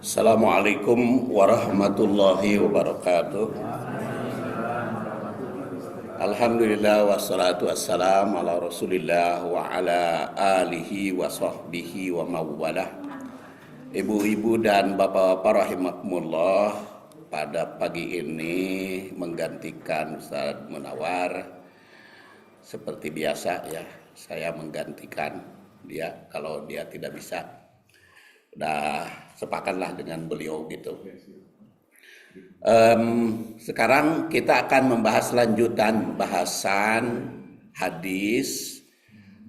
Assalamualaikum warahmatullahi wabarakatuh. Alhamdulillah wassalatu wassalam ala rasulillah wa ala alihi wa sahbihi wa mawalah. Ibu-ibu dan bapak-bapak rahimakumullah, pada pagi ini menggantikan Ustaz Munawar. Seperti biasa ya, saya menggantikan dia kalau dia tidak bisa. Udah sepakatlah dengan beliau gitu. Sekarang kita akan membahas lanjutan bahasan hadis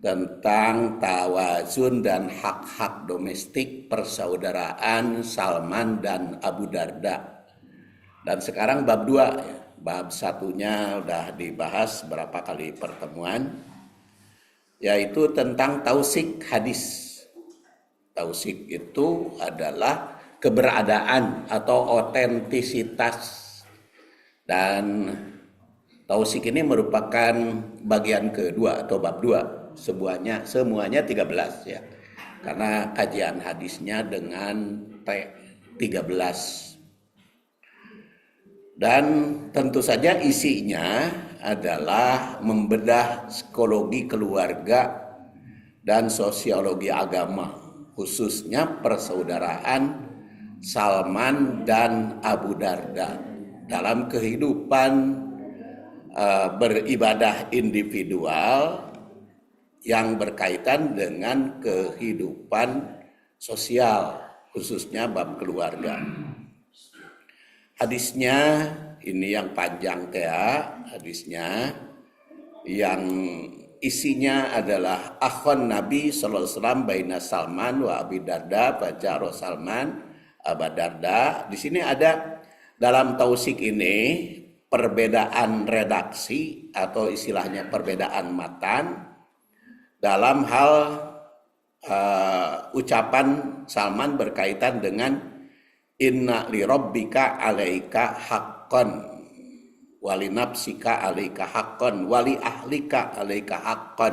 tentang tawazun dan hak-hak domestik persaudaraan Salman dan Abu Darda. Dan sekarang bab 2 ya. Bab satunya udah dibahas berapa kali pertemuan, yaitu tentang tausik hadis. Tausik itu adalah keberadaan atau otentisitas, dan tausik ini merupakan bagian kedua atau bab 2. Semuanya 13 ya. Karena kajian hadisnya dengan T13. Dan tentu saja isinya adalah membedah psikologi keluarga dan sosiologi agama, khususnya persaudaraan Salman dan Abu Darda dalam kehidupan beribadah individual yang berkaitan dengan kehidupan sosial, khususnya bab keluarga. Hadisnya ini yang panjang ya, hadisnya yang isinya adalah akhon Nabi sallallahu alaihi wasallam baina Salman wa Abi Darda fajaro Salman Abu Darda. Di sini ada dalam tausik ini perbedaan redaksi atau istilahnya perbedaan matan dalam hal ucapan Salman berkaitan dengan inna li rabbika alaika haqqan wali nafsika alaika haqqan wali ahlika alaika haqqan.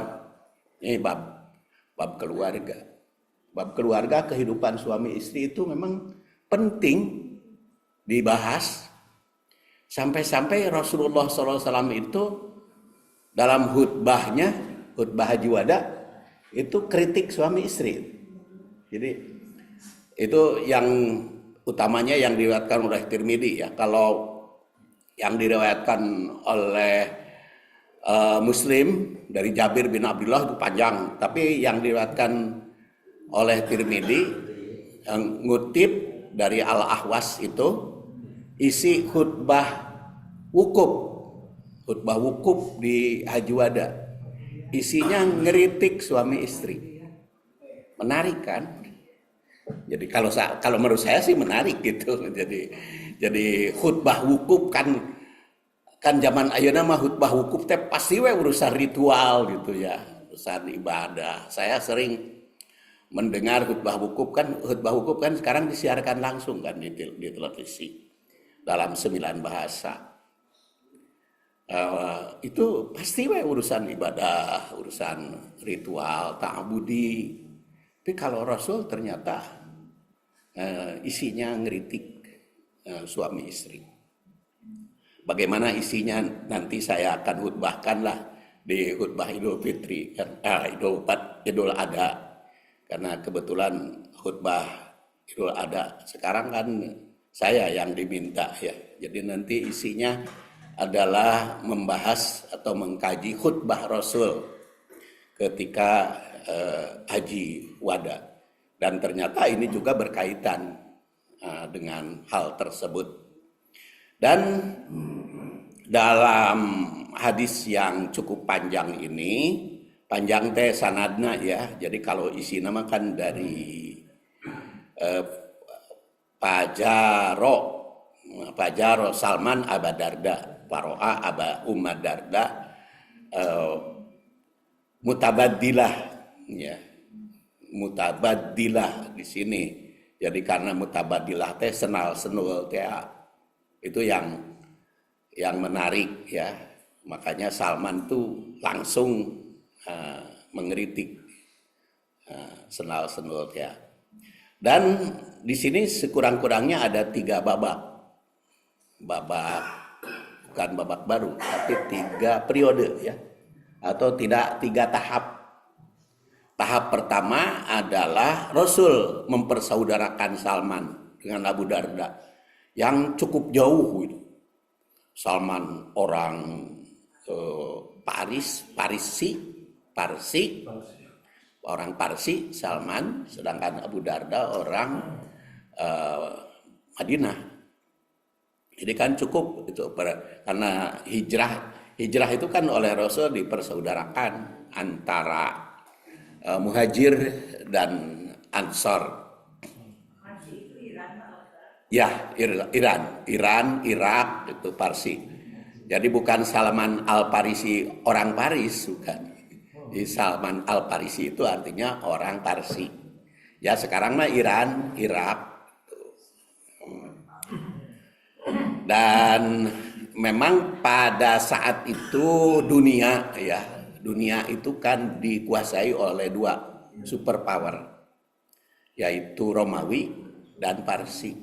Ini bab keluarga. Bab keluarga, kehidupan suami istri itu memang penting dibahas. Sampai-sampai Rasulullah SAW itu dalam khutbahnya, khutbah Haji Wada, itu kritik suami istri. Jadi itu yang utamanya yang diriwayatkan oleh Tirmidzi ya. Kalau yang diriwayatkan oleh Muslim dari Jabir bin Abdullah itu panjang, tapi yang diriwayatkan oleh Tirmidzi yang ngutip dari Al-Ahwas itu isi khutbah wukuf di Haji Wada. Isinya ngeritik suami istri. Menarik kan? Jadi kalau menurut saya sih menarik gitu. Jadi khutbah wukuf kan zaman ayeuna mah khutbah wukuf teh pasti we urusan ritual gitu ya, urusan ibadah. Saya sering mendengar khutbah wukuf kan sekarang disiarkan langsung kan di televisi dalam 9 bahasa. Itu pasti we urusan ibadah, urusan ritual, ta'budi. Tapi kalau Rasul ternyata isinya ngeritik suami istri. Bagaimana isinya nanti saya akan khutbahkan lah di khutbah Idul Fitri kan, Idul Adha. Karena kebetulan khutbah Idul Adha sekarang kan saya yang diminta ya. Jadi nanti isinya adalah membahas atau mengkaji khutbah Rasul ketika Haji Wada, dan ternyata ini juga berkaitan dengan hal tersebut. Dan dalam hadis yang cukup panjang ini, panjang teh sanadna ya, jadi kalau isi nama kan dari Pajaro Salman Abu Darda, Paro'a Aba Umar Darda, mutabadilah ya, mutabadilah di sini. Jadi karena mutabadilah teh senul teh itu yang menarik ya. Makanya Salman tuh langsung mengkritik senul teh. Dan di sini sekurang-kurangnya ada 3 babak. Bukan babak baru, tapi 3 periode ya. Atau tidak 3 tahap. Tahap pertama adalah Rasul mempersaudarakan Salman dengan Abu Darda yang cukup jauh itu. Salman orang orang Parsi, Salman, sedangkan Abu Darda orang Madinah. Jadi kan cukup itu karena hijrah itu kan oleh Rasul dipersaudarakan antara Muhajir dan Ansor. Ya, Iran, Irak itu Parsi. Jadi bukan Salman Al-Farisi orang Paris, bukan. Jadi Salman Al-Farisi itu artinya orang Parsi. Ya sekarang mah Iran, Irak. Dan memang pada saat itu dunia itu kan dikuasai oleh 2 superpower, yaitu Romawi dan Parsi.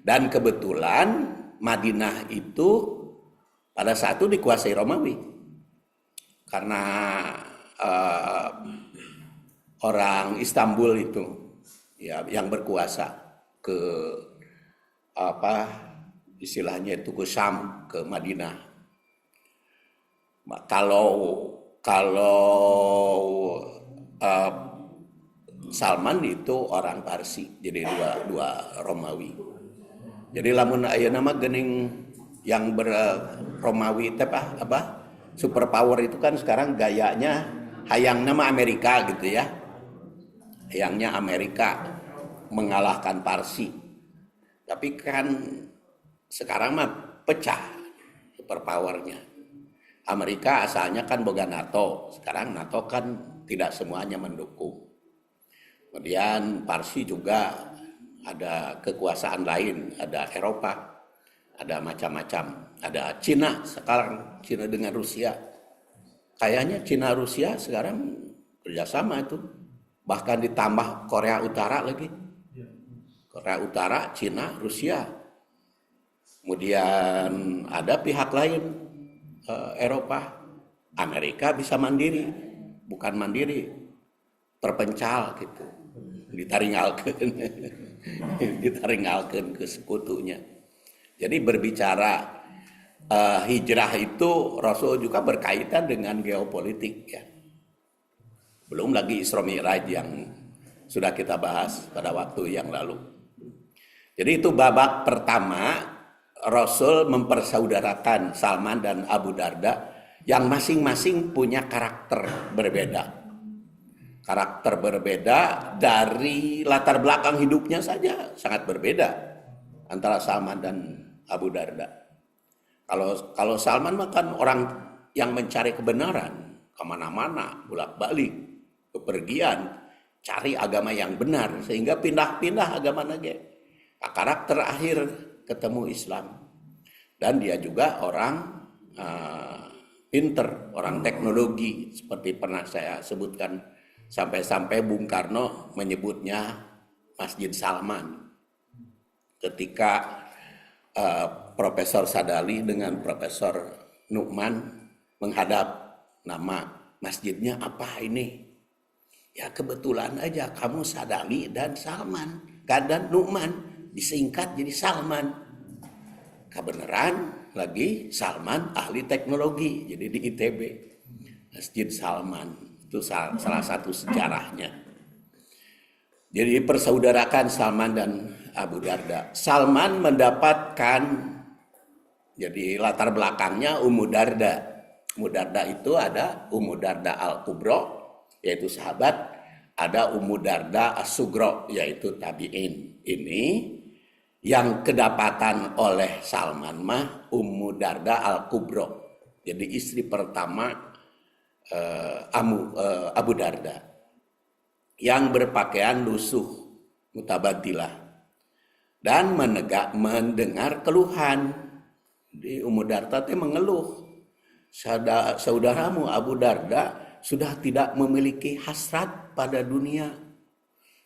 Dan kebetulan Madinah itu pada saat itu dikuasai Romawi karena orang Istanbul itu ya yang berkuasa ke istilahnya itu ke Syam, ke Madinah. Kalau Salman itu orang Parsi, jadi dua Romawi. Jadi lamun aya nama geuning yang Romawi superpower itu kan sekarang gayanya hayang nama Amerika gitu ya. Hayangnya Amerika mengalahkan Parsi. Tapi kan sekarang mah pecah superpowernya. Amerika asalnya kan boga NATO, sekarang NATO kan tidak semuanya mendukung. Kemudian Parsi juga ada kekuasaan lain, ada Eropa, ada macam-macam, ada Cina sekarang, Cina dengan Rusia. Kayaknya Cina Rusia sekarang kerjasama itu, bahkan ditambah Korea Utara lagi. Korea Utara, Cina, Rusia. Kemudian ada pihak lain, Eropa, Amerika bisa mandiri, bukan mandiri, terpencal gitu. Ditaringalkeun ke sekutunya. Jadi berbicara hijrah itu Rasul juga berkaitan dengan geopolitik ya. Belum lagi Isra Mi'raj yang sudah kita bahas pada waktu yang lalu. Jadi itu babak pertama, Rasul mempersaudarakan Salman dan Abu Darda yang masing-masing punya karakter berbeda. Karakter berbeda dari latar belakang hidupnya saja sangat berbeda antara Salman dan Abu Darda. Kalau Salman kan orang yang mencari kebenaran kemana-mana, bolak-balik, bepergian, cari agama yang benar sehingga pindah-pindah agama lagi. Karakter akhir ketemu Islam dan dia juga orang pinter, orang teknologi seperti pernah saya sebutkan. Sampai-sampai Bung Karno menyebutnya Masjid Salman ketika Profesor Sadali dengan Profesor Nu'man menghadap, nama masjidnya apa ini? Ya kebetulan aja kamu Sadali dan Salman, dan Nu'man disingkat jadi Salman. Kebenaran lagi Salman ahli teknologi, jadi di ITB Masjid Salman. Itu salah satu sejarahnya. Jadi persaudarakan Salman dan Abu Darda. Salman mendapatkan, jadi latar belakangnya Ummu Darda. Ummu Darda itu ada Ummu Darda Al-Kubro, yaitu sahabat. Ada Ummu Darda As-Sugro, yaitu tabi'in. Ini yang kedapatan oleh Salman mah Ummu Darda Al-Kubro. Jadi istri pertama Abu Darda yang berpakaian lusuh mutabadilah dan mendengar keluhan. Di Ummu Darda mengeluh, saudaramu Abu Darda sudah tidak memiliki hasrat pada dunia,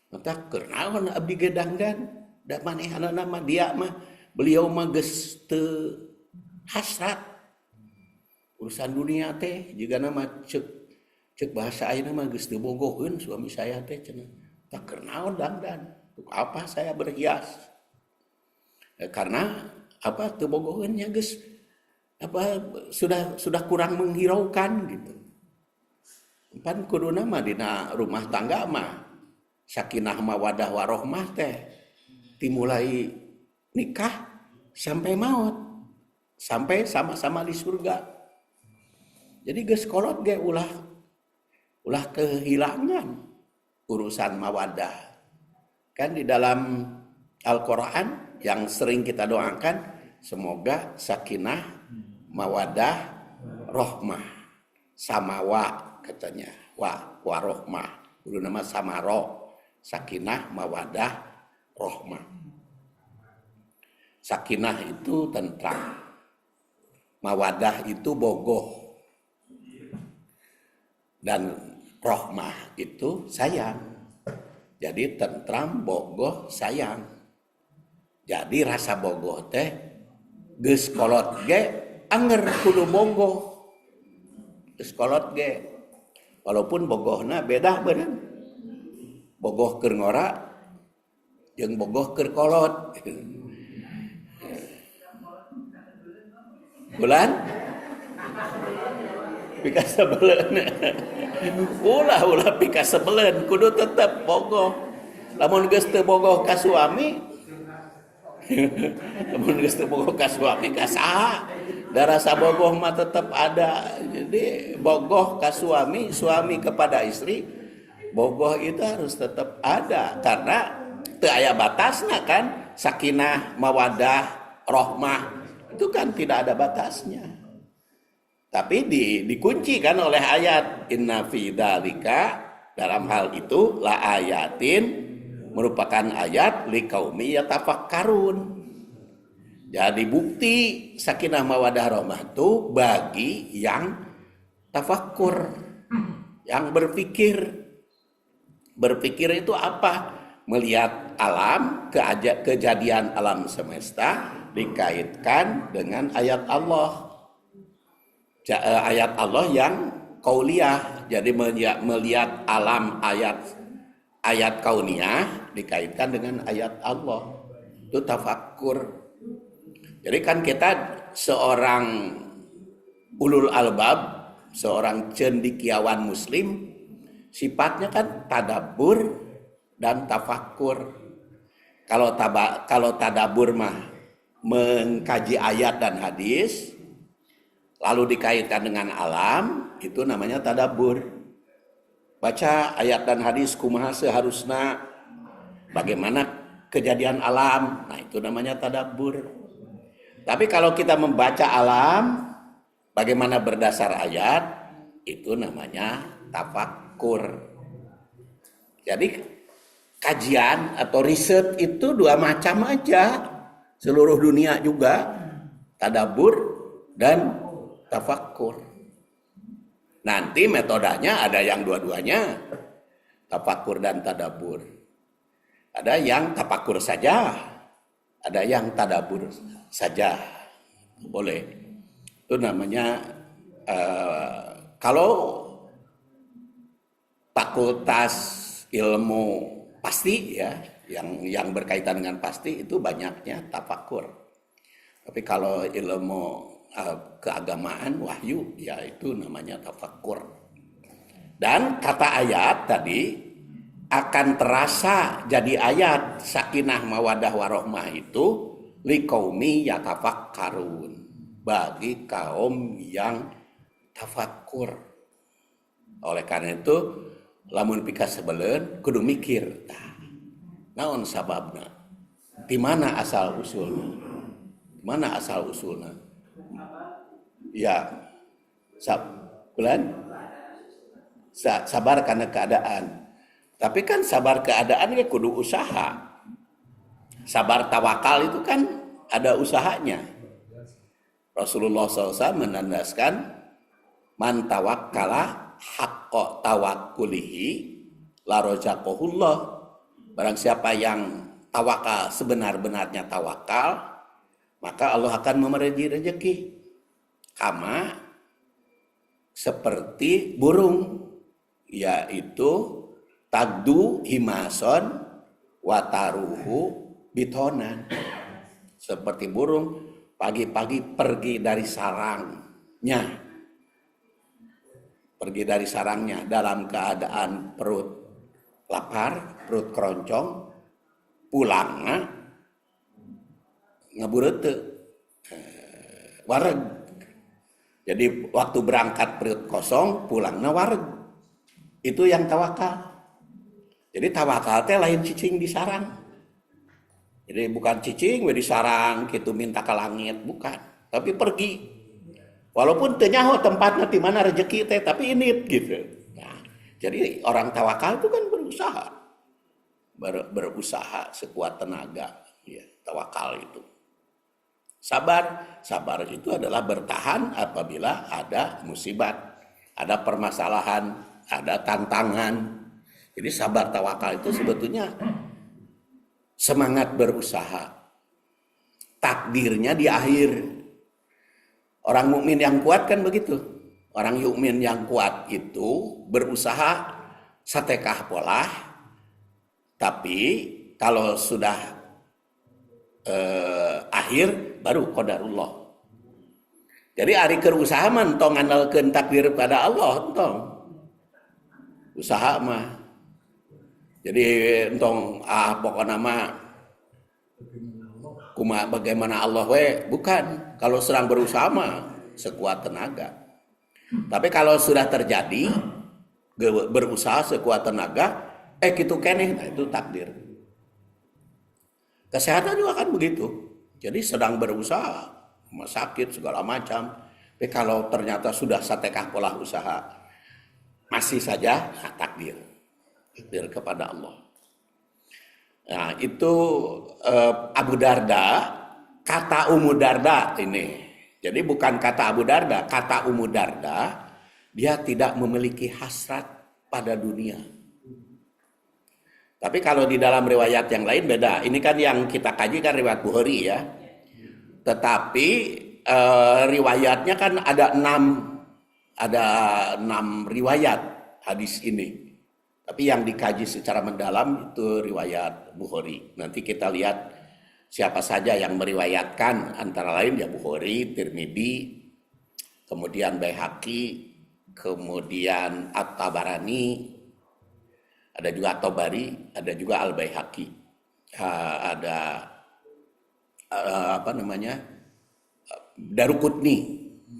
Mata kenaon abdi gedangdan da manehna mah dia mah beliau mah geus teu hasrat urusan dunia teh juga nama cek bahasa ayeuna mah geus teu bogoheun suami saya teh cenah tak kenaon dangdan untuk apa saya berhias karena apa teu bogoheunnya geus apa sudah kurang menghiraukan gitu pan kuduna mah dina rumah tangga mah sakinah mawadah warohmah teh dimulai nikah sampai maut sampai sama-sama di surga. Jadi geus kolot ge ulah kehilangan urusan mawadah. Kan di dalam Al-Qur'an yang sering kita doakan semoga sakinah mawadah rohmah samawa katanya warohmah kudu nama samaro sakinah mawadah rohmah. Sakinah itu tentram, mawadah itu bogoh, dan rohmah itu sayang. Jadi tentram, bogoh, sayang. Jadi rasa bogoh teh geus kolot ge anger kudu bogoh. Geus kolot ge. Walaupun bogohna beda bener. Bogoh keur ngora jeung bogoh keur kolot. Bulan pika sebelen ulah pika sebelen kudu tetep bogoh lamun geus teu bogoh ka suami lamun geus teu bogoh ka suami ka saha da rasa bogoh mah tetep ada. Jadi bogoh ka suami kepada istri bogoh itu harus tetap ada karena teu aya batasna kan sakinah mawadah rohmah itu kan tidak ada batasnya. Tapi dikunci kan oleh ayat inna fi dzalika dalam hal itu la ayatin merupakan ayat liqaumi yatafakkarun. Jadi bukti sakinah mawadah rahmah itu bagi yang tafakkur, yang berpikir. Berpikir itu apa? Melihat alam, kejadian alam semesta dikaitkan dengan ayat Allah. Ayat Allah yang kauliyah. Jadi melihat alam ayat kauniyah dikaitkan dengan ayat Allah. Itu tafakkur. Jadi kan kita seorang ulul albab, seorang cendekiawan muslim, sifatnya kan tadabbur dan tafakkur. Kalau tadabbur mah mengkaji ayat dan hadis lalu dikaitkan dengan alam, itu namanya tadabbur. Baca ayat dan hadis kumaha seharusna, bagaimana kejadian alam, nah itu namanya tadabbur. Tapi kalau kita membaca alam bagaimana berdasar ayat, itu namanya tafakkur. Jadi kajian atau riset itu dua macam aja, seluruh dunia juga, tadabbur dan tafakkur. Nanti metodenya ada yang dua-duanya, tafakkur dan tadabbur. Ada yang tafakkur saja, ada yang tadabbur saja, boleh. Itu namanya kalau fakultas ilmu pasti ya, yang berkaitan dengan pasti itu banyaknya tafakkur. Tapi kalau ilmu keagamaan wahyu ya itu namanya tafakkur. Dan kata ayat tadi akan terasa jadi ayat sakinah mawadah warohmah itu liqaumi yatafakkarun, bagi kaum yang tafakkur. Oleh karena itu lamun pika sebelen kudu mikir naon sababna, di mana asal usulna, mana asal usulna. Ya, sabar karena keadaan. Tapi kan sabar keadaan ya kudu usaha. Sabar tawakal itu kan ada usahanya. Rasulullah SAW menandaskan man tawakkala haqqa tawakkulihi la razaqahullah Barang siapa yang tawakal sebenar-benarnya tawakal, maka Allah akan memberi rezeki. Kama seperti burung, yaitu tagdu himason wataruhu bitonan. Seperti burung pagi-pagi pergi dari sarangnya. Pergi dari sarangnya dalam keadaan perut lapar, perut keroncong, pulangnya ngabureute wareg. Jadi waktu berangkat perut kosong, pulangnya wareg. Itu yang tawakal. Jadi tawakal teh lain cicing di sarang. Jadi bukan cicing we di sarang gitu minta ke langit, bukan. Tapi pergi. Walaupun teu nyaho tempatnya di mana rezeki teh, tapi ini gitu. Nah, jadi orang tawakal itu kan berusaha. Berusaha sekuat tenaga, ya, tawakal itu. Sabar itu adalah bertahan apabila ada musibat, ada permasalahan, ada tantangan. Jadi sabar tawakal itu sebetulnya semangat berusaha. Takdirnya di akhir. Orang mukmin yang kuat kan begitu. Orang mukmin yang kuat itu berusaha satekah pola, tapi kalau sudah akhir baru qadarullah. Jadi ari keur usaha mah entong ngandalkeun takdir pada Allah entong. Usaha mah. Jadi entong pokona mah bagaimana Allah we, bukan. Kalau sedang berusaha mah sekuat tenaga. Tapi kalau sudah terjadi berusaha sekuat tenaga, kitu keneh, nah itu takdir. Kesehatan juga kan begitu. Jadi sedang berusaha, sakit segala macam. Tapi kalau ternyata sudah satekah pola usaha, masih saja takdir. Takdir kepada Allah. Nah itu Abu Darda, kata Ummu Darda ini. Jadi bukan kata Abu Darda, kata Ummu Darda, dia tidak memiliki hasrat pada dunia. Tapi kalau di dalam riwayat yang lain beda. Ini kan yang kita kaji kan riwayat Bukhari ya. Tetapi riwayatnya kan ada 6 riwayat hadis ini. Tapi yang dikaji secara mendalam itu riwayat Bukhari. Nanti kita lihat siapa saja yang meriwayatkan, antara lain ya Bukhari, Tirmidzi, kemudian Baihaqi, kemudian At-Tabarani, ada juga At-Tabari, ada juga Al-Baihaqi, ada Daruqutni,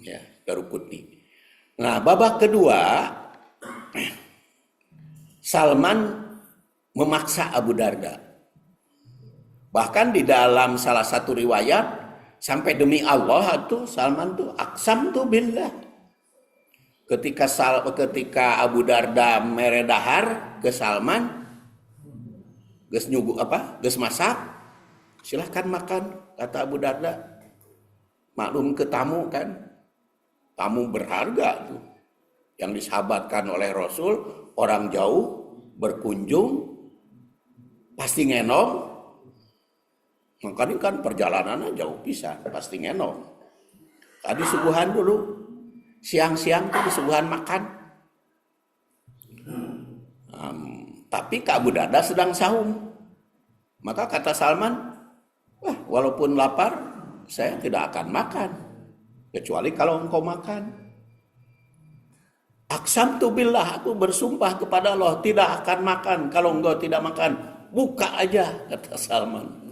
ya, Daruqutni. Nah, babak kedua Salman memaksa Abu Darda. Bahkan di dalam salah satu riwayat sampai demi Allah tuh Salman tuh aksam tuh billah. Ketika Abu Darda meredahar ke Salman, geus nyugu geus masak, silahkan makan, kata Abu Darda. Maklum ke tamu kan, tamu berharga tuh, yang disahabatkan oleh Rasul, orang jauh berkunjung, pasti ngenom. Makanya kan perjalanannya jauh pisan, pasti ngenom. Tadi suguhan dulu. Siang-siang tuh disuguhan makan. Tapi Kak Abu Darda sedang saum. Maka kata Salman, walaupun lapar, saya tidak akan makan. Kecuali kalau engkau makan. Aqsamtu billah, aku bersumpah kepada Allah, tidak akan makan. Kalau engkau tidak makan, buka aja, kata Salman.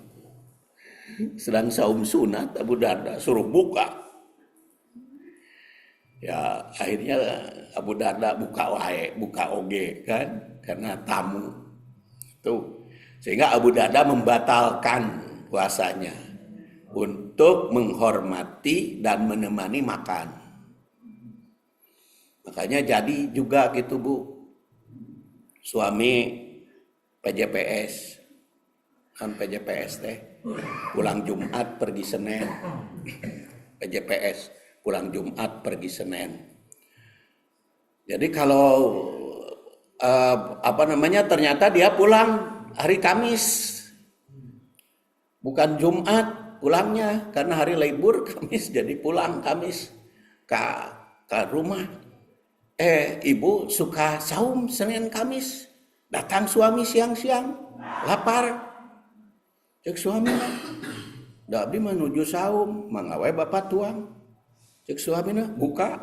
Sedang saum sunat, Abu Darda suruh buka. Ya akhirnya Abu Darda buka oge kan, karena tamu tuh, sehingga Abu Darda membatalkan puasanya untuk menghormati dan menemani makan. Makanya jadi juga gitu Bu, suami PJPS kan, PJPS teh pulang Jumat pergi Senin, PJPS pulang Jumat pergi Senin. Jadi kalau ternyata dia pulang hari Kamis, bukan Jumat pulangnya, karena hari libur Kamis, jadi pulang Kamis ke rumah. Ibu suka saum Senin Kamis, datang suami siang-siang, lapar, cek suaminya, da abdi menuju saum, mangawe bapak tuang, cek suaminya, buka,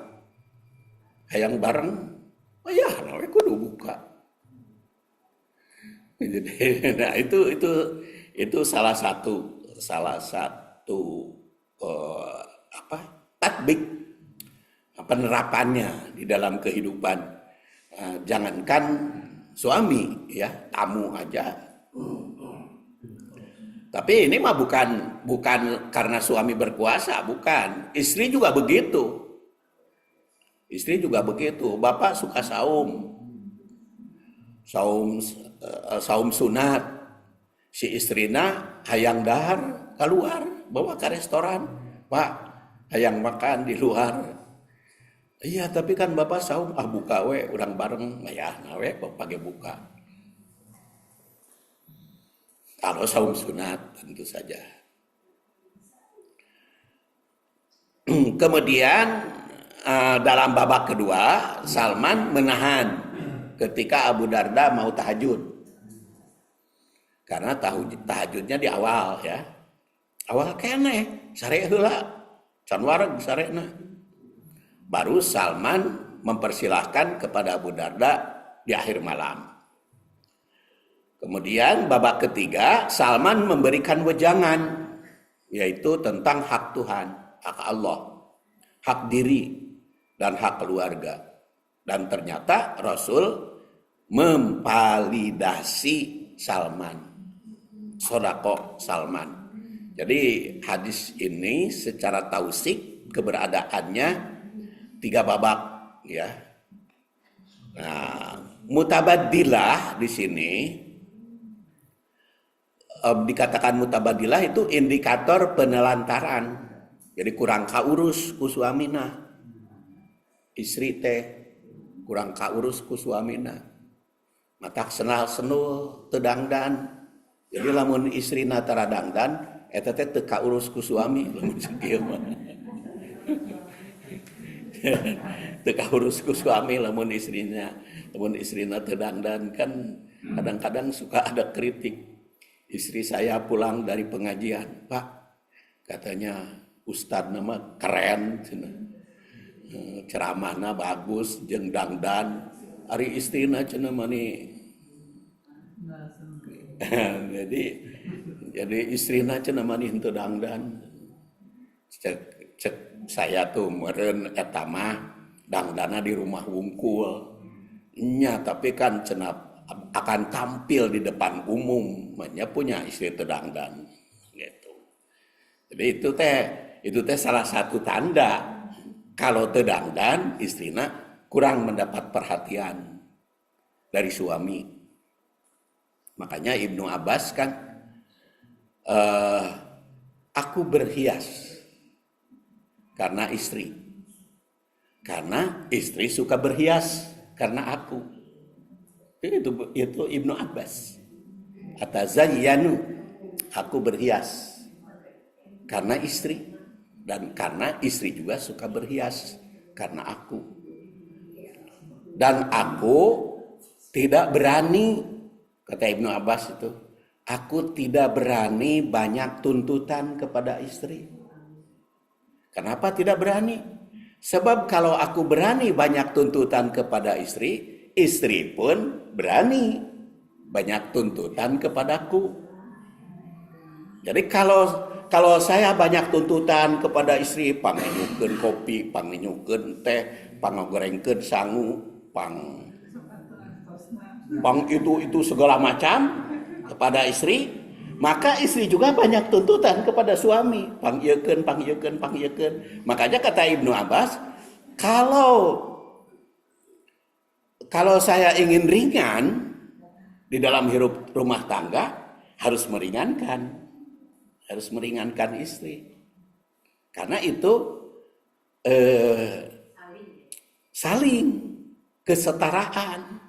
hayang bareng, oh ya, nawe kudu buka. Jadi, nah itu salah satu tatbik penerapannya di dalam kehidupan. Jangankan suami ya, tamu aja. Tapi ini mah bukan karena suami berkuasa, bukan. Istri juga begitu. Bapak suka saum sunat. Si istrina hayang dahar keluar, bawa ke restoran. Pak, hayang makan di luar. Iya, tapi kan bapak saum, buka we, urang bareng, ya, nawe, bapak buka. Kalau saum sunat, tentu saja. Kemudian dalam babak kedua, Salman menahan ketika Abu Darda mau tahajud. Karena tahajudnya di awal ya. Awal kene, sare heula, can wareg sarena. Baru Salman mempersilahkan kepada Abu Darda di akhir malam. Kemudian babak ketiga, Salman memberikan wejangan, yaitu tentang hak Tuhan, hak Allah, hak diri, dan hak keluarga. Dan ternyata Rasul memvalidasi Salman, sodako Salman. Jadi hadis ini secara tausik keberadaannya 3 babak ya. Nah, mutabadilah di sini dikatakan mutabadilah itu indikator penelantaran. Jadi kurang kaurus ku suamina. Istri teh kurang kaurus ku suamina. Matak senal-senul teu dangdan. Jadi lamun istrina tara dangdan eta teh teu kaurus ku suami lamun sakieu mah. Teu kaurus ku suami lamun istrina teu dangdan, kan kadang-kadang suka ada kritik. Istri saya pulang dari pengajian, Pak, katanya Ustadz nama keren, ceramahna bagus, jeung dangdan, ari istrina cenah mani. jadi istrina cenah mani henteu dangdan. Cek saya tuh meureun eta mah dangdana di rumah wungkul. Nya tapi kan cenah akan tampil di depan umum, makanya punya istri teu dangdan gitu. Jadi itu teh salah satu tanda kalau teu dangdan istrina kurang mendapat perhatian dari suami. Makanya Ibnu Abbas kan aku berhias karena istri. Karena istri suka berhias karena aku. Itu Ibnu Abbas. Atazayyanu, aku berhias karena istri, dan karena istri juga suka berhias karena aku. Dan aku tidak berani, kata Ibnu Abbas itu, aku tidak berani banyak tuntutan kepada istri. Kenapa tidak berani? Sebab kalau aku berani banyak tuntutan kepada istri, istri pun berani banyak tuntutan kepadaku. Jadi kalau saya banyak tuntutan kepada istri, panginyukeun kopi, panginyukeun teh, pangogorengkeun sangu, pang itu segala macam kepada istri, maka istri juga banyak tuntutan kepada suami, pangieukeun. Makanya kata Ibnu Abbas, kalau saya ingin ringan di dalam hidup rumah tangga, harus meringankan istri. Karena itu saling kesetaraan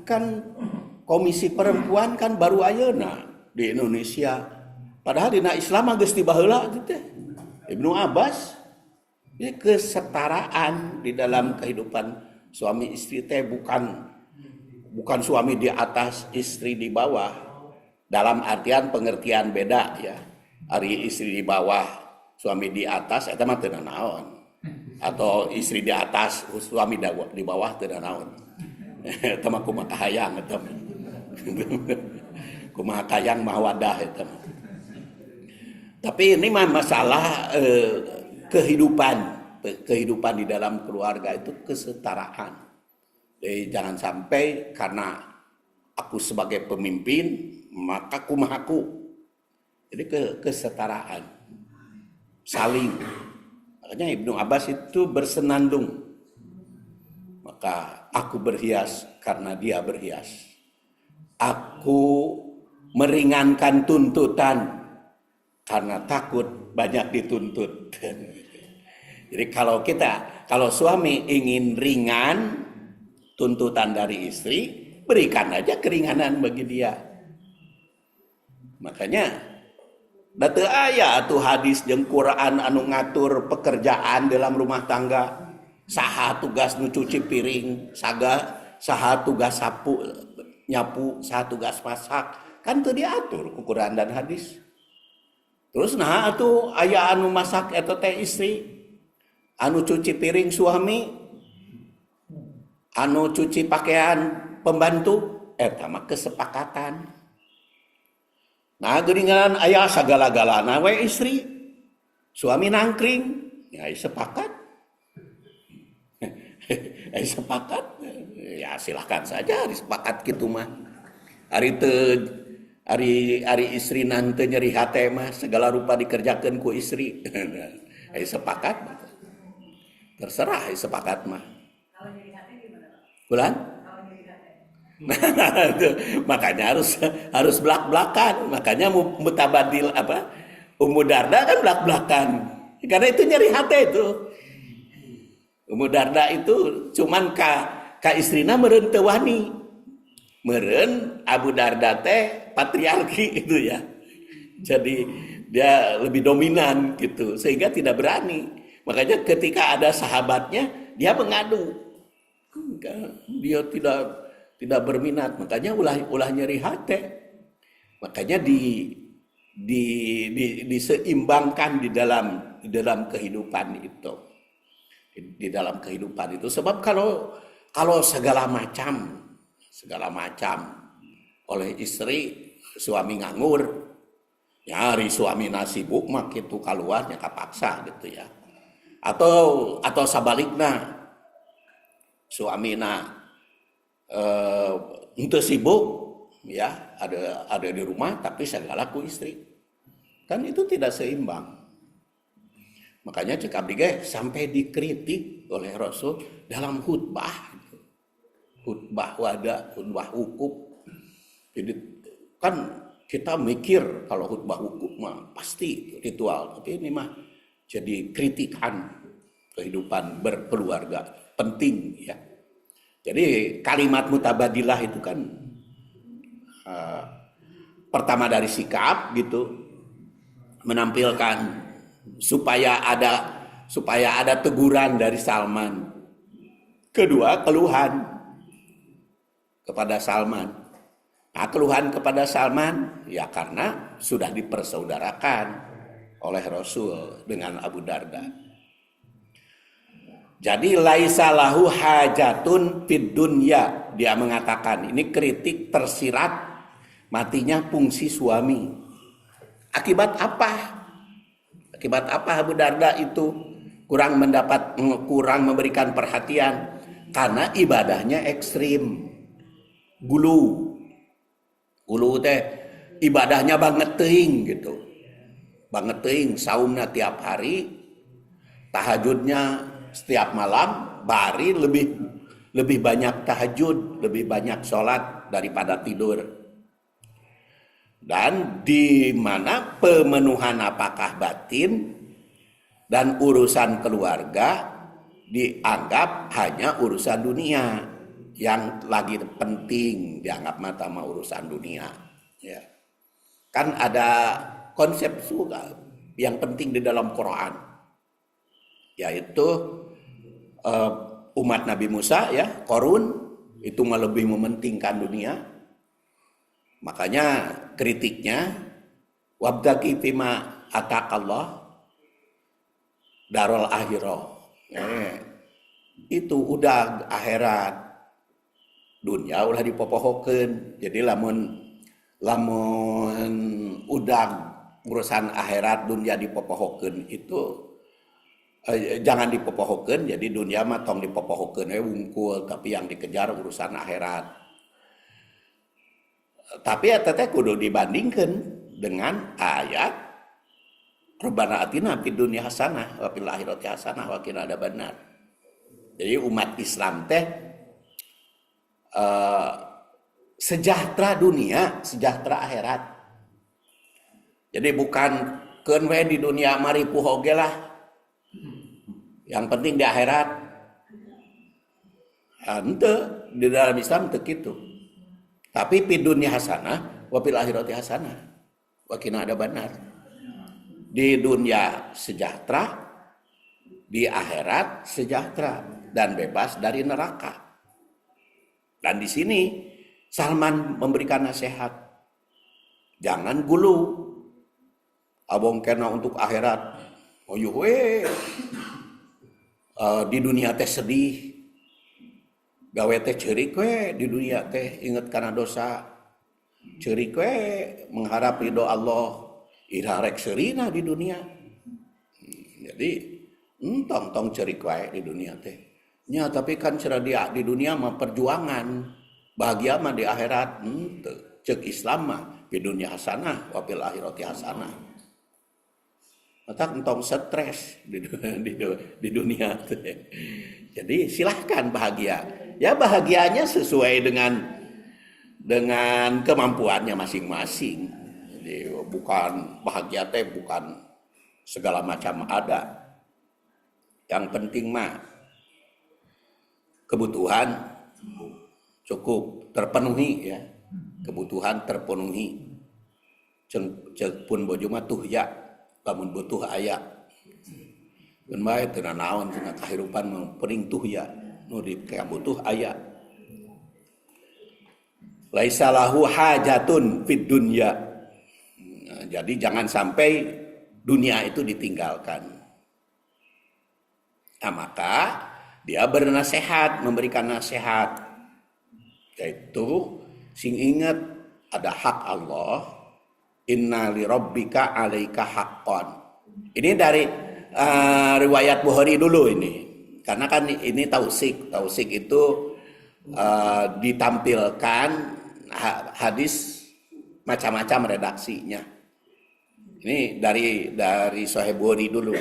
kan Komisi Perempuan kan baru ayeuna di Indonesia. Padahal dina Islam geus ti baheula gitu. Ibnu Abbas, ini kesetaraan di dalam kehidupan suami istri teh bukan suami di atas, istri di bawah. Dalam artian pengertian beda ya. Ari istri di bawah, suami di atas eta mah teu naon. Atau istri di atas, suami di bawah teu naon. Eta mah kumaha hayang eta mah. Kumaha hayang mah wadah eta mah. Tapi ini mah masalah kehidupan di dalam keluarga itu kesetaraan. Jadi jangan sampai karena aku sebagai pemimpin maka kumahaku. Jadi kesetaraan, saling. Makanya Ibnu Abbas itu bersenandung. Maka aku berhias karena dia berhias. Aku meringankan tuntutan karena takut banyak dituntut. Jadi kalau suami ingin ringan tuntutan dari istri, berikan aja keringanan bagi dia. Makanya datu aya atuh hadis jeung Quran anu ngatur pekerjaan dalam rumah tangga. Saha tugas nu cuci piring, saha tugas sapu nyapu, saha tugas masak, kan teu diatur ku Quran dan hadis. Terus nah atuh aya anu masak eta teh istri, anu cuci piring suami, anu cuci pakaian pembantu, eta mah kesepakatan. Nah geuningan aya sagala-galana we istri, suami nangkring, ya sepakat. Sepakat, ya silahkan saja disepakat gitu mah. Ari istri nanti nyeri hate mah segala rupa dikerjakan ku istri. Sepakat. Terserah sepakat mah. Kalau nyeri hate gimana, Pak? Bulan? Kalau nyeri hate. Makanya harus belak-belakan. Makanya mutabadil Ummu Darda kan belak-belakan. Karena itu nyeri hate itu. Ummu Darda itu cuman ka istrina meureun teu wani. Meureun Abu Darda teh patriarki itu ya. Jadi dia lebih dominan gitu sehingga tidak berani. Makanya ketika ada sahabatnya dia mengadu. Dia tidak berminat, makanya ulah nyeri hati. Makanya diseimbangkan di dalam kehidupan itu. Di dalam kehidupan itu sebab kalau segala macam oleh istri, suami nganggur, nyari suami sibuk mah kitu kaluarnya kapaksa gitu ya. Atau sabalikna suamina henteu sibuk ya, ada di rumah tapi segala ku istri. Kan itu tidak seimbang. Makanya cek abdi ge sampai dikritik oleh Rasul dalam khutbah. Khutbah wada, khutbah hukum. Jadi kan kita mikir kalau khutbah hukum mah pasti ritual, tapi ini mah jadi kritikan kehidupan berkeluarga penting ya. Jadi kalimat mutabadilah itu kan pertama dari sikap gitu, menampilkan supaya ada teguran dari Salman. Kedua, keluhan kepada Salman. Nah, keluhan kepada Salman ya karena sudah dipersaudarakan oleh Rasul dengan Abu Darda. Jadi laisa lahu hajatun fid dunya, dia mengatakan ini kritik tersirat matinya fungsi suami. Akibat apa? Akibat apa Abu Darda itu kurang memberikan perhatian karena ibadahnya ekstrim. Gulu teh ibadahnya banget teuing gitu. Banget teuing, saumna tiap hari, tahajudnya setiap malam, bari lebih banyak tahajud, lebih banyak sholat daripada tidur. Dan di mana pemenuhan apakah batin dan urusan keluarga dianggap hanya urusan dunia. yang lagi penting dianggap mata sama urusan dunia. Ya. Kan ada konsep juga yang penting di dalam Quran, yaitu umat Nabi Musa ya, Qarun itu malah lebih mementingkan dunia. Makanya kritiknya wabdaki fima ataqallah darul akhirah. Itu udah akhirat, dunia ulah dipopohokeun. Jadi lamun udah urusan akhirat dunia dipopohokeun itu jangan dipopohokeun. Jadi dunia mah tong dipopohokeun wungkul, tapi yang dikejar urusan akhirat. Tapi eta teh kudu dibandingkeun dengan ayat Rabbana atina fid dunya hasanah wa fil akhirati hasanah wa qina adzabannar. Jadi umat Islam teh sejahtera dunia, sejahtera akhirat. Jadi bukan keun we di dunia mari puho ge lah. Yang penting di akhirat. Henteu, di dalam Islam teu kitu. Tapi fid dunya hasanah wa fil akhirati hasanah wa qina adzabannar. Di dunia sejahtera, di akhirat sejahtera dan bebas dari neraka. Dan di sini Salman memberikan nasihat, jangan gulu. Abong kena untuk akhirat, oyuh we. Di dunia teh sedih, gawe teh ceurik we di dunia teh inget karena dosa, ceurik we mengharap ridho Allah, irarek seurina di dunia. Jadi tong ceurik wae di dunia teh. Nya tapi kan cara dia di dunia mah perjuangan, bahagia mah di akhirat. Cek Islam mah di dunia hasanah wa fil akhirati hasanah. Mata entong stres di dunia teh. Jadi silahkan bahagia. Ya bahagianya sesuai dengan kemampuannya masing-masing. Jadi bukan bahagia teh bukan segala macam ada. Yang penting mah kebutuhan cukup terpenuhi ya. Kebutuhan terpenuhi. Cek pun bojo mah tuh ya, lamun butuh aya. Mun bae teu naon cenah kahirupan mah peuring tuh ya, nu butuh aya. Laisa lahu hajatun fid dunya. Nah, jadi jangan sampai dunia itu ditinggalkan. Nah, maka dia bernasihat, memberikan nasihat, yaitu sing ingat ada hak Allah, inna li rabbika alaika haqqan. Ini dari riwayat Bukhari dulu ini, karena kan ini tausik itu ditampilkan hadis macam-macam redaksinya. Ini dari Sahih Bukhari dulu.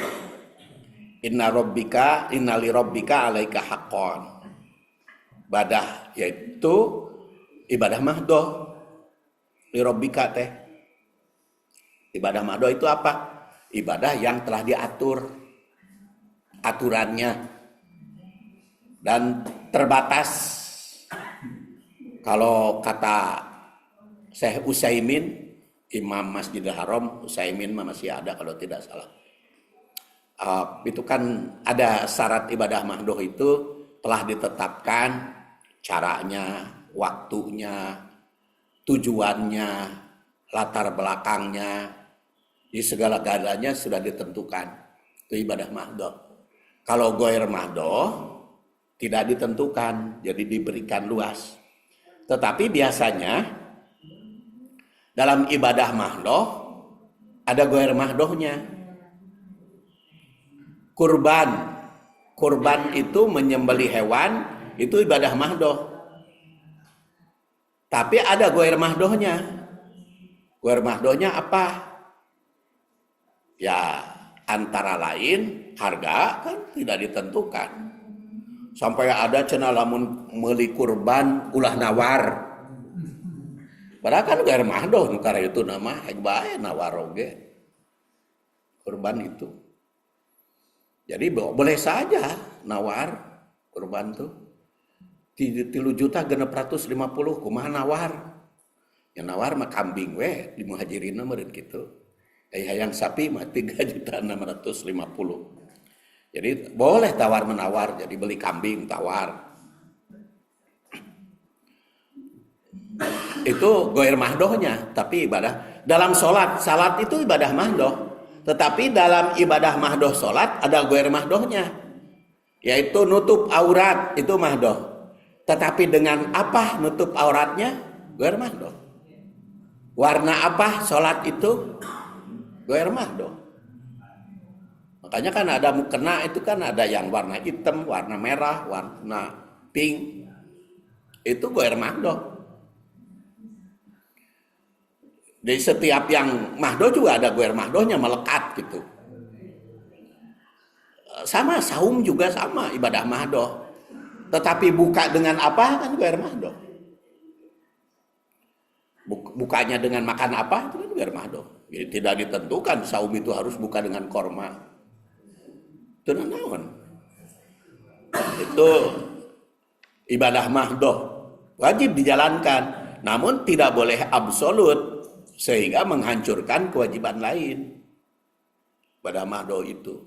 Inna li rabbika alaika haqqan. Ibadah yaitu ibadah mahdoh. Li rabbika teh. Ibadah mahdoh itu apa? Ibadah yang telah diatur aturannya dan terbatas. Kalau kata Syekh Utsaimin, Imam Masjidil Haram, Utsaimin masih ada kalau tidak salah. Itu kan ada syarat ibadah mahdoh itu telah ditetapkan caranya, waktunya, tujuannya, latar belakangnya, di segala galanya sudah ditentukan. Itu ibadah mahdoh. Kalau goir mahdoh tidak ditentukan, jadi diberikan luas. Tetapi biasanya dalam ibadah mahdoh ada goir mahdohnya. Kurban itu menyembelih hewan, itu ibadah mahdoh. Tapi ada goir mahdohnya. Goir mahdohnya apa? Ya antara lain harga kan tidak ditentukan. Sampai ada cenah lamun meuli kurban ulah nawar. Padahal kan goir mahdoh nu karya itu nama hek bae nawar oge. Kurban itu. Jadi boleh saja nawar kurban tuh. 3 juta 650 kumaha nawar. Yang nawar mah kambing we di Muhajirin meureun kitu. Hayang sapi mah 3.650.000. Jadi boleh tawar menawar, jadi beli kambing tawar. Itu goer mahdohnya, tapi ibadah dalam salat itu ibadah mahdoh. Tetapi dalam ibadah mahdoh salat ada goer mahdohnya, yaitu nutup aurat, itu mahdoh. Tetapi dengan apa nutup auratnya? Goer mahdoh. Warna apa salat itu? Goer mahdoh. Makanya kan ada mukena itu kan ada yang warna hitam, warna merah, warna pink. Itu goer mahdoh. Di setiap yang mahdoh juga ada goer mahdohnya melekat gitu. Sama saum juga sama ibadah mahdoh. Tetapi buka dengan apa kan goer mahdoh. Bukanya dengan makan apa itu kan goer mahdoh. Jadi tidak ditentukan saum itu harus buka dengan korma. Itu naon. Itu ibadah mahdoh wajib dijalankan, namun tidak boleh absolut sehingga menghancurkan kewajiban lain. Ibadah mahdoh itu.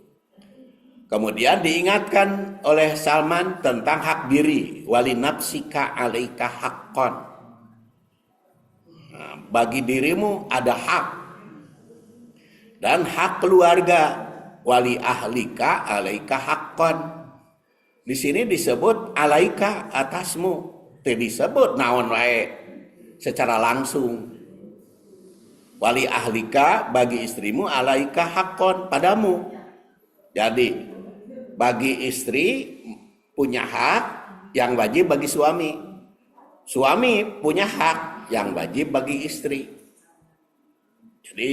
Kemudian diingatkan oleh Salman tentang hak diri, wali nafsika alaika haqqan. Nah, bagi dirimu ada hak dan hak keluarga, wali ahlika alaika haqqan. Di sini disebut alaika atasmu, tidak disebut naon wae secara langsung. Wali ahlika bagi istrimu alaika haqqan padamu. Jadi bagi istri punya hak yang wajib bagi suami. Suami punya hak yang wajib bagi istri. Jadi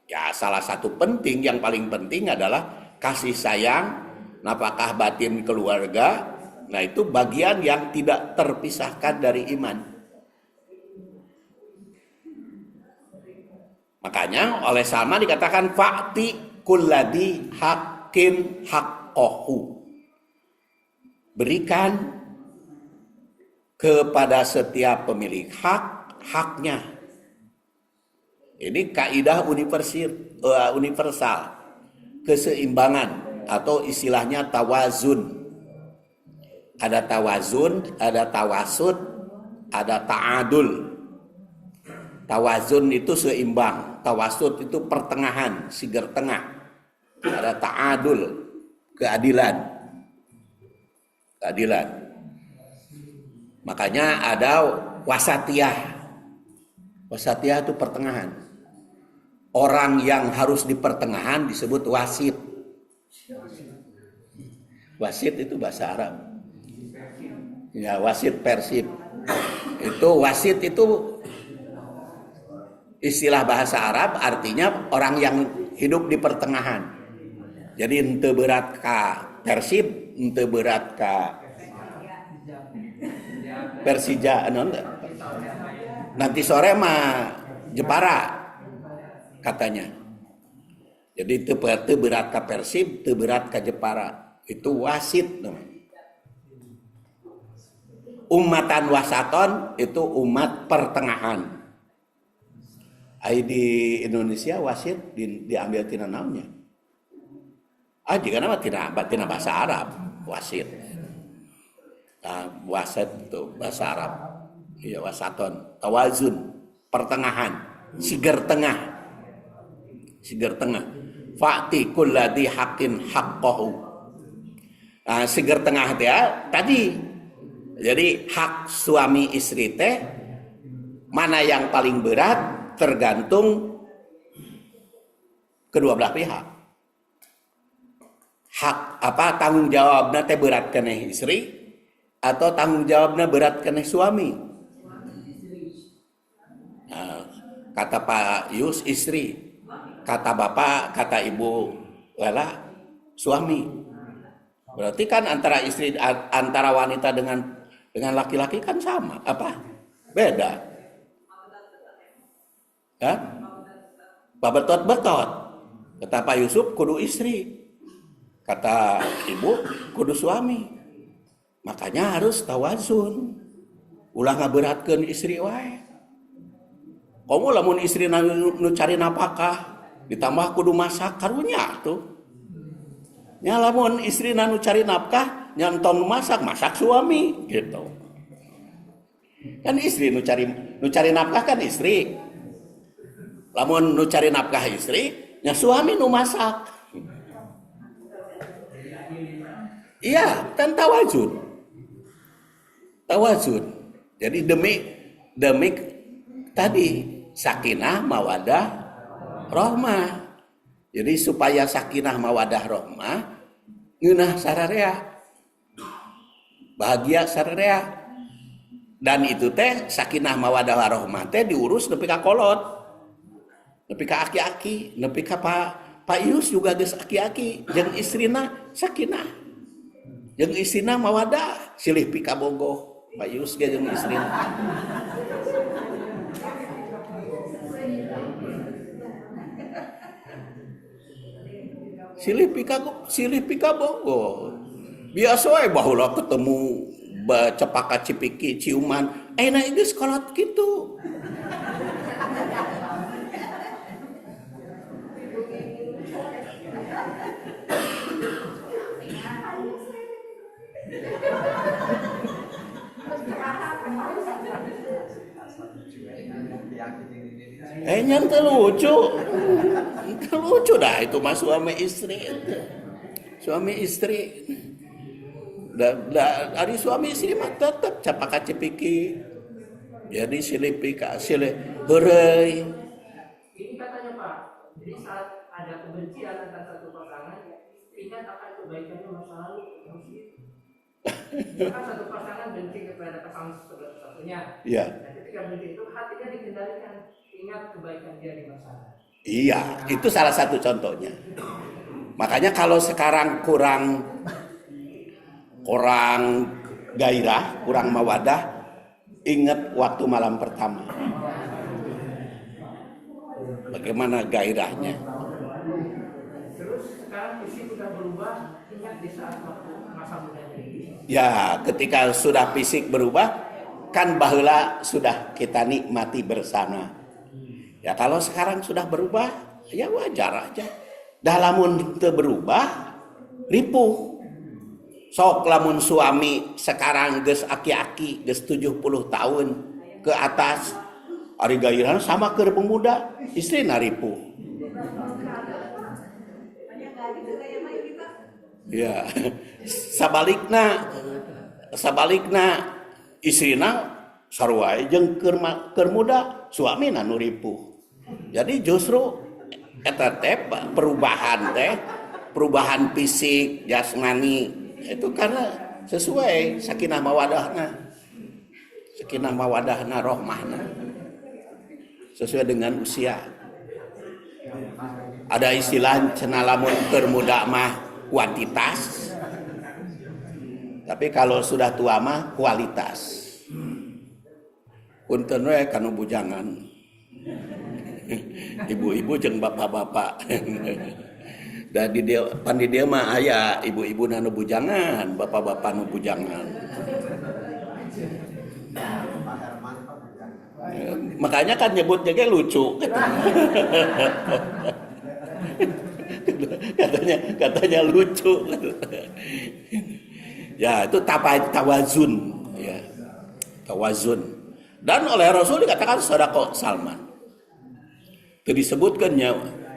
ya salah satu penting, yang paling penting adalah kasih sayang, nafkah batin keluarga. Nah itu bagian yang tidak terpisahkan dari iman. Makanya oleh Salman dikatakan fa'ti kulladi haqqin haqqahu. Berikan kepada setiap pemilik hak haknya. Ini kaidah universal, keseimbangan atau istilahnya tawazun. Ada tawazun, ada tawasud, ada ta'adul. Tawazun itu seimbang, tawasud itu pertengahan, sigar tengah. Ada ta'adul, keadilan. Keadilan. Makanya ada wasatiyah. Wasatiyah itu pertengahan. Orang yang harus di pertengahan disebut wasit. Wasit itu bahasa Arab. Ya, wasit persib. Itu wasit itu istilah bahasa Arab, artinya orang yang hidup di pertengahan. Jadi ente berat ka Persib, ente berat ka Persija, nanti sore mah Jepara katanya. Jadi teu berat ka Persib, teu berat ka Jepara. Itu wasit namanya. Ummatan wasaton itu umat pertengahan. Di Indonesia wasit diambil tina naonnya. Jika nama tina bahasa Arab wasit. Nah, wasit itu bahasa Arab. Iya wasaton, tawazun, pertengahan, sigar tengah. Sigar tengah. Fa'ti kulladhi haqqin haqqahu. Nah, sigar tengah dia tadi. Jadi hak suami istri teh mana yang paling berat tergantung kedua belah pihak. Hak apa tanggung jawabnya teh berat keneh istri atau tanggung jawabnya berat keneh suami. Nah, kata Pak Yus istri, kata Bapak, kata Ibu Lela suami. Berarti kan antara istri antara wanita dengan laki-laki kan sama apa? Beda. Kan? Babetot-betot. Kata Pak Yusuf kudu istri. Kata ibu kudu suami. Makanya harus tawazun. Ulah ngaberatkeun istri wae. Komo lamun istri nu cari napakah ditambah kudu masak karunya tuh. Nya lamun istri nu cari nafkah nyantong masak suami gitu. Kan istri nu cari nafkah kan istri. Lamun nu cari nafkah istri, nya suami nu masak. Iya, kan tawazun. Jadi demi tadi sakinah mawadah rahmah. Jadi supaya sakinah mawadah rahmah ngeunah sararea. Bahagia sararea. Dan itu teh sakinah mawadah rahmah teh diurus nepi ka kolot. Nepi ka aki-aki, nepi ka Pak Ius juga geus aki-aki jeung istrina sakinah. Jeung istrina mawadah silih pika bogoh. Pak Ius ge jeung istrina. Silih pika bogo. Biasa wae baheula ketemu cepaka cipiki ciuman, ayeuna geus kolot kitu. Nyan teh lucu. Lucu dah itu mah suami istri. Suami istri. Dari suami istri mah tetep capaka cepiki. Jadi silih pika silih heureuy. Ini katanya Pak, jadi saat ada kebencian antara satu pasangan, ingat akan kebaikannya masa lalu. Kan satu pasangan benci kepada pasangan satunya. Iya. Dan ketika benci itu hatinya dikendalikan, ingat kebaikan dia di masa lalu. Iya, itu salah satu contohnya. Makanya kalau sekarang kurang gairah, kurang mawadah, ingat waktu malam pertama. Bagaimana gairahnya? Terus sekarang fisik sudah berubah, ingat di saat waktu masa mudanya ini. Ya, ketika sudah fisik berubah, kan baheula sudah kita nikmati bersama. Ya kalau sekarang sudah berubah, ya wajar aja. Dah lamun teu berubah, ripuh. Sok lamun suami sekarang geus aki-aki, geus 70 tahun ke atas, ari gairahna sama keur pemuda, istrina ripuh. Ya, sabalikna istrina sarua jeung keur muda, suamina nu ripuh. Jadi justru eta teh perubahan fisik, jasmani itu karena sesuai sakinah mawadahna rahmahna sesuai dengan usia. Ada istilah cenah lamun keur muda mah kuantitas, tapi kalau sudah tua mah kualitas. Punten we kanu bujangan. Ibu-ibu jeung bapak-bapak. Da di dia mah aya ibu-ibu nu bujangan, bapak-bapak nu bujangan. Makanya kan nyebutnya kayak lucu. katanya lucu. Ya, itu tawazun, ya. Tawazun. Dan oleh Rasul dikatakan sedekah Salman. Itu disebutkannya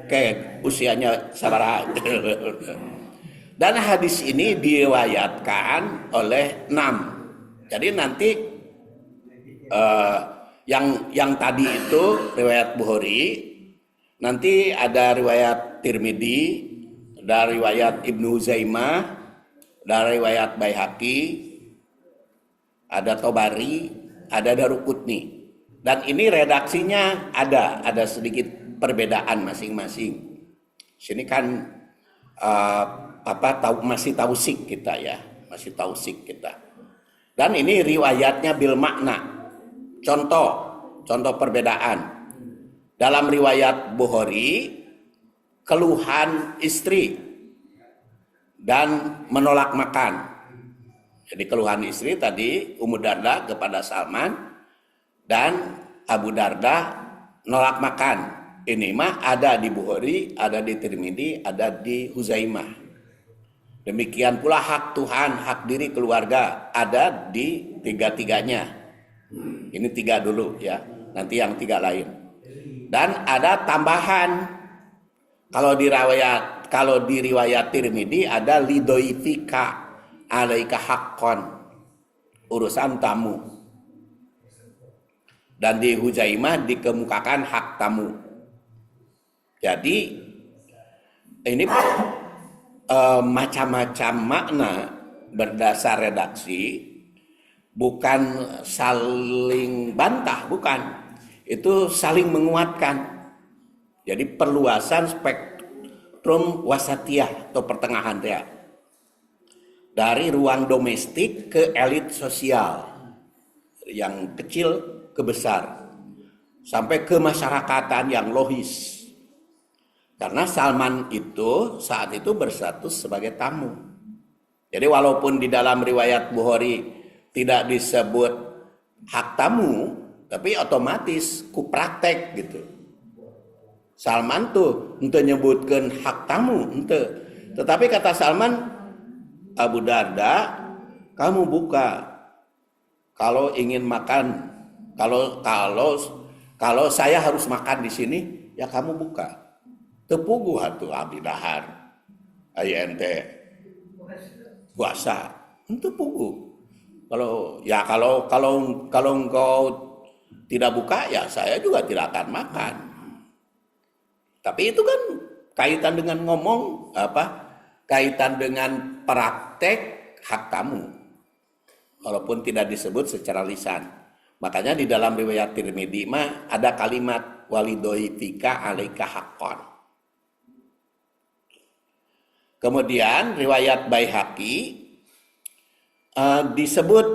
kayak usianya sabaraha. Dan hadis ini diriwayatkan oleh 6. Jadi nanti yang tadi itu riwayat Bukhari, nanti ada riwayat Tirmidzi, ada riwayat Ibnu Huzaimah, ada riwayat Baihaqi, ada Tobari, ada Daruqutni. Dan ini redaksinya ada sedikit perbedaan masing-masing. Sini kan masih tausik kita ya, masih tausik kita. Dan ini riwayatnya bil makna. Contoh perbedaan. Dalam riwayat Bukhari, keluhan istri dan menolak makan. Jadi keluhan istri tadi Ummu Darda kepada Salman, dan Abu Darda nolak makan. Ini mah ada di Bukhari, ada di Tirmidzi, ada di Huzaimah. Demikian pula hak Tuhan, hak diri keluarga ada di tiga-tiganya. Ini 3 dulu ya, nanti yang 3 lain. Dan ada tambahan, kalau di riwayat Tirmidzi ada lidoifika alaika haqqon, urusan tamu. Dan di Huzaimah dikemukakan hak tamu. Jadi ini macam-macam makna berdasar redaksi, bukan saling bantah, bukan. Itu saling menguatkan. Jadi perluasan spektrum wasatiyah atau pertengahan ya. Dari ruang domestik ke elit sosial, yang kecil ke besar, sampai ke masyarakatan yang logis. Karena Salman itu saat itu berstatus sebagai tamu. Jadi walaupun di dalam riwayat Bukhari tidak disebut hak tamu, tapi otomatis ku praktek gitu. Salman tuh ente nyebutkan hak tamu, ente. Tetapi kata Salman, Abu Darda, kamu buka. Kalau ingin makan, kalau saya harus makan di sini, ya kamu buka. Tepugu hatu abdi dahar. Aya ente puasa, ente pugu. Kalau engkau tidak buka, ya saya juga tidak akan makan. Tapi itu kan kaitan dengan ngomong kaitan dengan praktek hak tamu, walaupun tidak disebut secara lisan. Makanya di dalam riwayat Tirmidzi mah ada kalimat walidoifika alaika haqqon. Kemudian riwayat Baihaqi disebut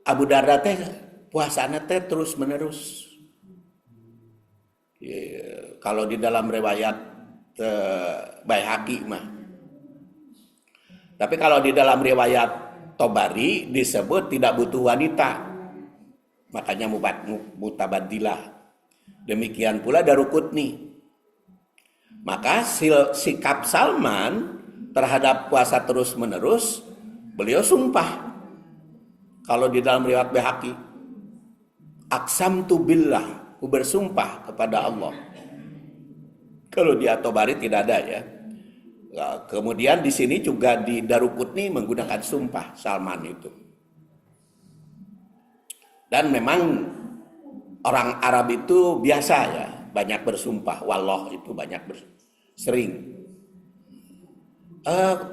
Abu Darda teh puasana teh terus menerus. Kalau di dalam riwayat Baihaqi mah. Tapi kalau di dalam riwayat Tobari disebut tidak butuh wanita. Makanya mutabadilah. Demikian pula Daruqutni. Maka sikap Salman terhadap puasa terus menerus, beliau sumpah. Kalau di dalam riwayat Baihaqi, aqsamtu billah, aku bersumpah kepada Allah. Kalau di At-Tabari tidak ada ya. Kemudian di sini juga di Daruqutni menggunakan sumpah Salman itu. Dan memang orang Arab itu biasa ya, banyak bersumpah. Wallah itu banyak sering.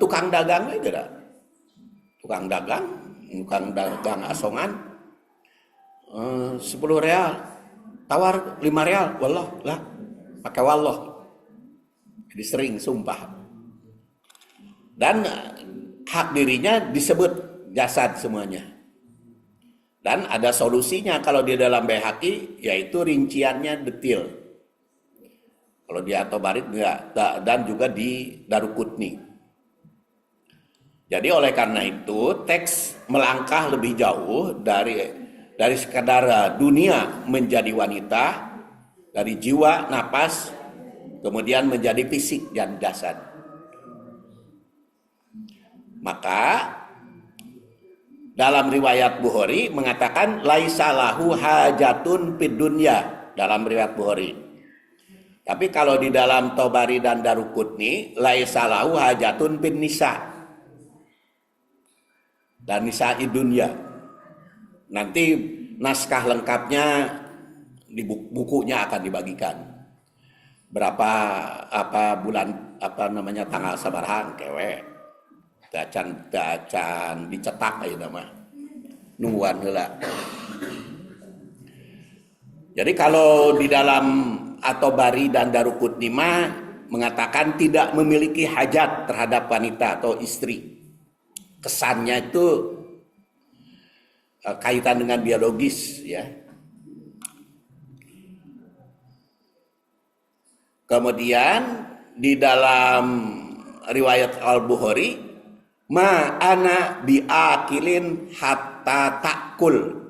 Tukang dagang juga, tukang dagang asongan, 10 real, tawar 5 real, wallah lah, pakai wallah. Jadi sering sumpah. Dan hak dirinya disebut jasad semuanya. Dan ada solusinya kalau di dalam Baihaqi, yaitu rinciannya detail. Kalau di At-Tabari enggak, dan juga di Daruqutni. Jadi oleh karena itu teks melangkah lebih jauh dari sekadar dunia menjadi wanita, dari jiwa, napas, kemudian menjadi fisik dan jasad. Maka dalam riwayat Bukhari mengatakan laisa lahu hajatun fid dunya, dalam riwayat Bukhari. Tapi kalau di dalam Tabari dan Daruqutni laisa lahu hajatun fin nisa. Dan nisa'i dunya. Nanti naskah lengkapnya di bukunya akan dibagikan. Berapa tanggal sabaraha kewe. Dacan dicetak aja nama. Nungguan heula. Jadi kalau di dalam At-Tabari dan Daruqutni mengatakan tidak memiliki hajat terhadap wanita atau istri. Kesannya itu kaitan dengan biologis ya. Kemudian di dalam riwayat Al-Bukhari Ma ana biakilin hatta takul.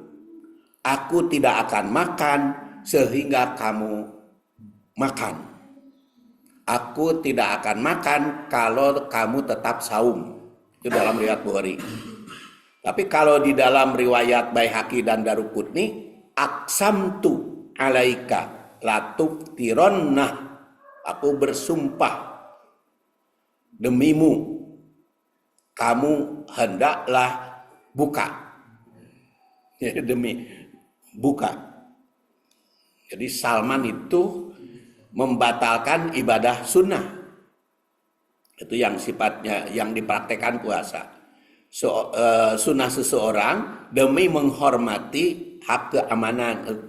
Aku tidak akan makan sehingga kamu makan. Aku tidak akan makan kalau kamu tetap saum. Itu dalam riwayat Bukhari. Tapi kalau di dalam riwayat Baihaqi dan Daruqutni, aksamtu alaika latuftironna. Aku bersumpah demimu, kamu hendaklah buka. Demi buka. Jadi Salman itu membatalkan ibadah sunnah. Itu yang sifatnya yang dipraktekkan puasa. Sunnah seseorang demi menghormati hak keamanan,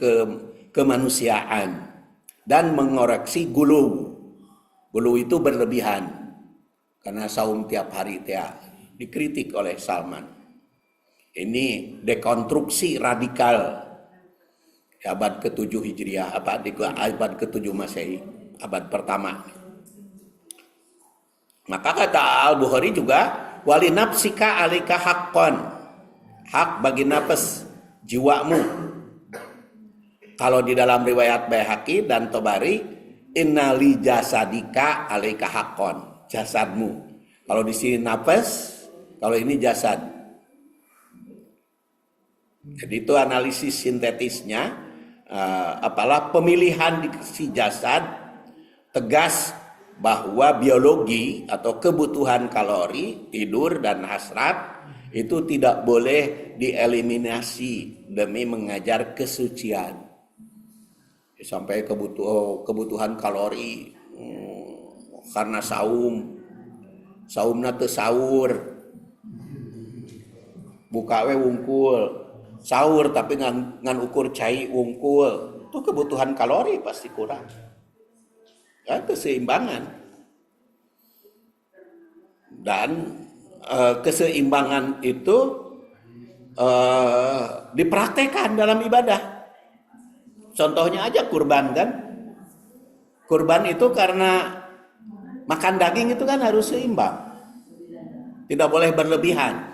kemanusiaan dan mengoreksi gulu. Gulu itu berlebihan karena saum tiap hari dikritik oleh Salman. Ini dekonstruksi radikal abad ke-7 Hijriah, abad ke-7 Masehi, abad pertama. Maka kata Al-Bukhari juga, wali nafsika alika haqqan, hak bagi nafas jiwamu. Kalau di dalam riwayat Baihaqi dan Tobari, innali jasadika alika haqqan, jasadmu. Kalau di sini nafas, kalau ini jasad. Jadi itu analisis sintetisnya, apalah pemilihan di si jasad tegas bahwa biologi atau kebutuhan kalori, tidur dan hasrat itu tidak boleh dieliminasi demi mengajar kesucian. Sampai kebutuhan kalori karena saumna teu sahur, buka we wungkul, sahur tapi ngan ukur cai wungkul, itu kebutuhan kalori pasti kurang. Ya, keseimbangan. Dan keseimbangan itu dipraktekkan dalam ibadah. Contohnya aja kurban kan. Kurban itu karena makan daging itu kan harus seimbang. Tidak boleh berlebihan.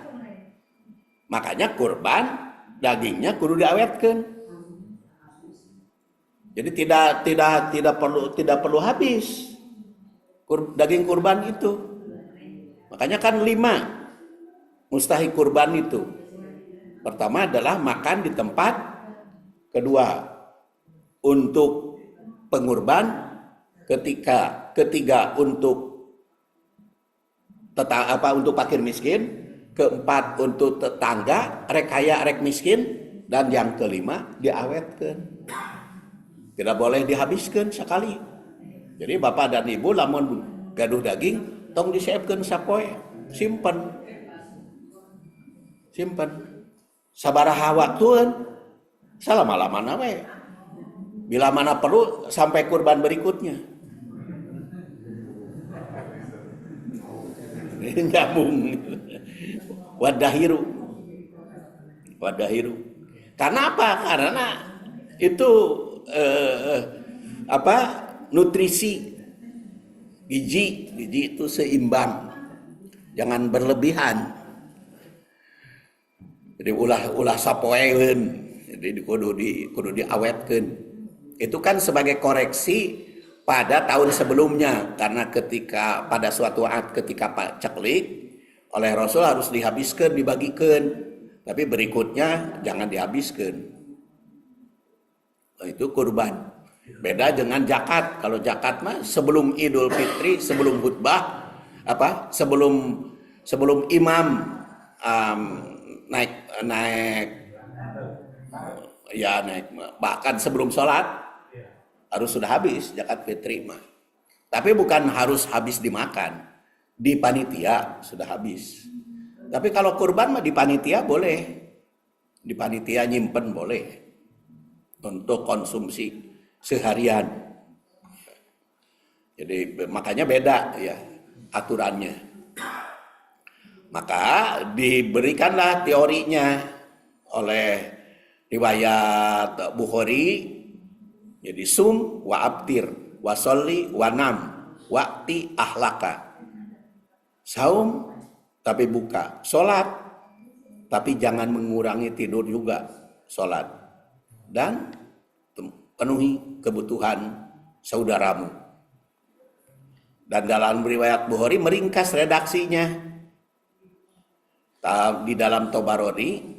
Makanya kurban dagingnya kudu diawetkeun. Jadi tidak perlu habis daging kurban itu. Makanya kan 5 mustahik kurban itu. Pertama adalah makan di tempat, kedua untuk pengurban, ketiga untuk untuk fakir miskin, keempat untuk tetangga, rek kaya rek miskin, dan yang kelima diawetkeun. Tidak boleh dihabiskan sekali. Jadi bapak dan ibu lamun gaduh daging tong disiapkeun sapoe, simpen sabaraha waktueun salama-lamana we. Bila mana perlu sampai kurban berikutnya. Nyambung. Wadahiru. Karena apa? Karena itu nutrisi gizi itu seimbang, jangan berlebihan. Jadi ulah sapoeun, jadi kudu diawetkeun. Itu kan sebagai koreksi pada tahun sebelumnya, karena pada suatu saat ketika Pak ceklik oleh Rasul harus dihabiskan, dibagikan, tapi berikutnya jangan dihabiskan. Itu kurban. Beda dengan zakat. Kalau zakat mah sebelum Idul Fitri, sebelum khutbah, sebelum imam naik bahkan sebelum sholat harus sudah habis zakat fitri mah. Tapi bukan harus habis dimakan, di panitia sudah habis. Tapi kalau kurban mah di panitia boleh, di panitia nyimpen boleh untuk konsumsi seharian. Jadi makanya beda ya aturannya. Maka diberikanlah teorinya oleh riwayat Bukhari. Jadi sum wa abtir wa sholli wa nam waqti ahlaka. Saum tapi buka. Sholat, tapi jangan mengurangi tidur juga. Sholat. Dan penuhi kebutuhan saudaramu. Dan dalam riwayat Bukhari meringkas redaksinya. Di dalam Tobari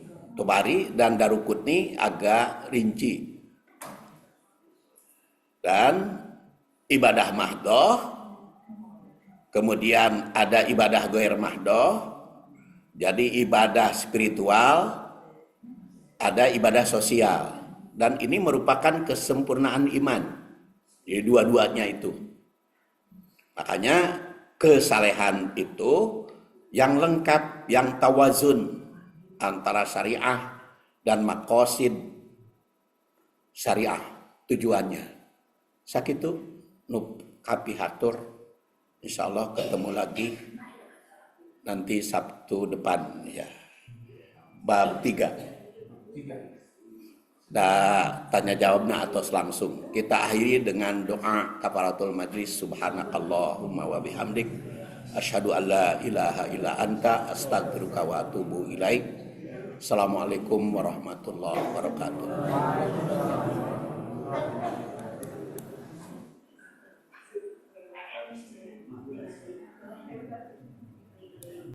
dan Daruqutni agak rinci. Dan ibadah mahdoh, kemudian ada ibadah ghair mahdoh, jadi ibadah spiritual, ada ibadah sosial, dan ini merupakan kesempurnaan iman. Jadi dua-duanya itu. Makanya kesalehan itu yang lengkap, yang tawazun antara syariah dan maqasid syariah tujuannya. Sakitu nu kapihatur, insyaallah ketemu lagi nanti Sabtu depan ya. Bab 3. Tanya jawabnya atau langsung. Kita akhiri dengan doa kafaratul majlis. Subhanakallahumma wa bihamdik asyhadu an la ilaha illa anta astaghfiruka wa atubu ilaik. Assalamualaikum warahmatullahi wabarakatuh.